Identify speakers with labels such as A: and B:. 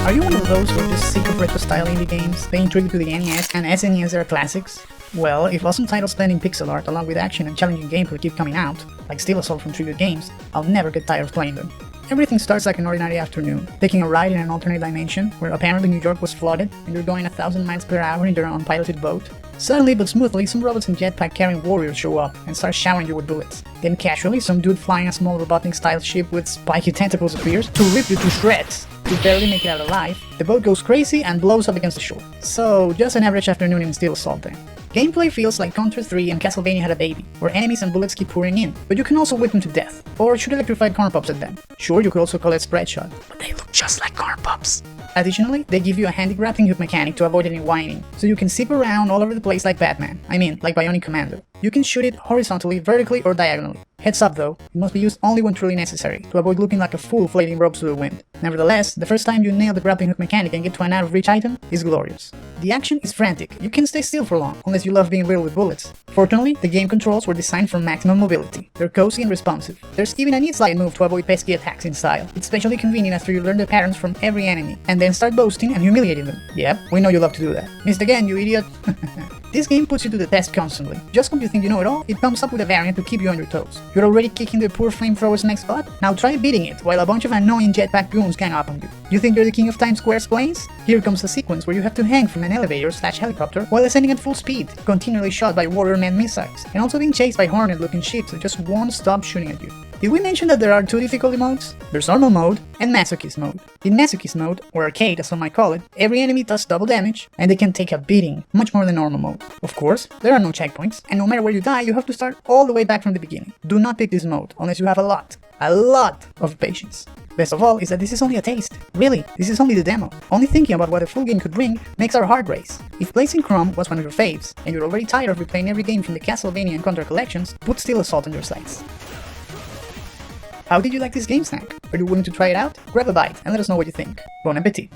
A: Are you one of those who are just sick of retro-style indie games, paying tribute to the NES and SNES era classics? Well, if awesome titles blending pixel art along with action and challenging gameplay keep coming out, like Steel Assault from Tribute Games, I'll never get tired of playing them. Everything starts like an ordinary afternoon, taking a ride in an alternate dimension where apparently New York was flooded and you're going 1,000 miles per hour in your unpiloted boat. Suddenly but smoothly, some robots and jetpack carrying warriors show up and start showering you with bullets. Then casually, some dude flying a small Robotnik-style ship with spiky tentacles appears to rip you to shreds. To barely make it out alive, the boat goes crazy and blows up against the shore. So, just an average afternoon in Steel Assault then. Gameplay feels like Contra 3 and Castlevania had a baby, where enemies and bullets keep pouring in, but you can also whip them to death, or shoot electrified corn pops at them. Sure, you could also call it spread shot, but they look just like corn pops. Additionally, they give you a handy grappling hook mechanic to avoid any whining, so you can zip around all over the place like Batman, like Bionic Commando. You can shoot it horizontally, vertically, or diagonally. Heads up though, it must be used only when truly necessary, to avoid looking like a fool flailing ropes to the wind. Nevertheless, the first time you nail the grappling hook mechanic and get to an out-of-reach item is glorious. The action is frantic, you can't stay still for long, unless you love being riddled with bullets. Fortunately, the game controls were designed for maximum mobility. They're cozy and responsive. There's even a neat slide move to avoid pesky attacks in style. It's especially convenient after you learn the patterns from every enemy, and then start boasting and humiliating them. Yep, we know you love to do that. Missed again, you idiot. This game puts you to the test constantly. Just when you think you know it all, it comes up with a variant to keep you on your toes. You're already kicking the poor flamethrower's next butt? Now try beating it while a bunch of annoying jetpack goons gang up on you. You think you're the king of Times Square's planes? Here comes a sequence where you have to hang from an elevator/helicopter while ascending at full speed, continually shot by warrior-man missiles, and also being chased by hornet-looking ships that just won't stop shooting at you. Did we mention that there are two difficulty modes? There's normal mode and masochist mode. In masochist mode, or arcade as some might call it, every enemy does double damage and they can take a beating, much more than normal mode. Of course, there are no checkpoints, and no matter where you die, you have to start all the way back from the beginning. Do not pick this mode unless you have a lot of patience. Best of all is that this is only a taste. Really, this is only the demo. Only thinking about what a full game could bring makes our heart race. If Blazing Chrome was one of your faves, and you're already tired of replaying every game from the Castlevania and Contra collections, put Steel Assault on your sights. How did you like this game snack? Are you willing to try it out? Grab a bite and let us know what you think. Bon appetit!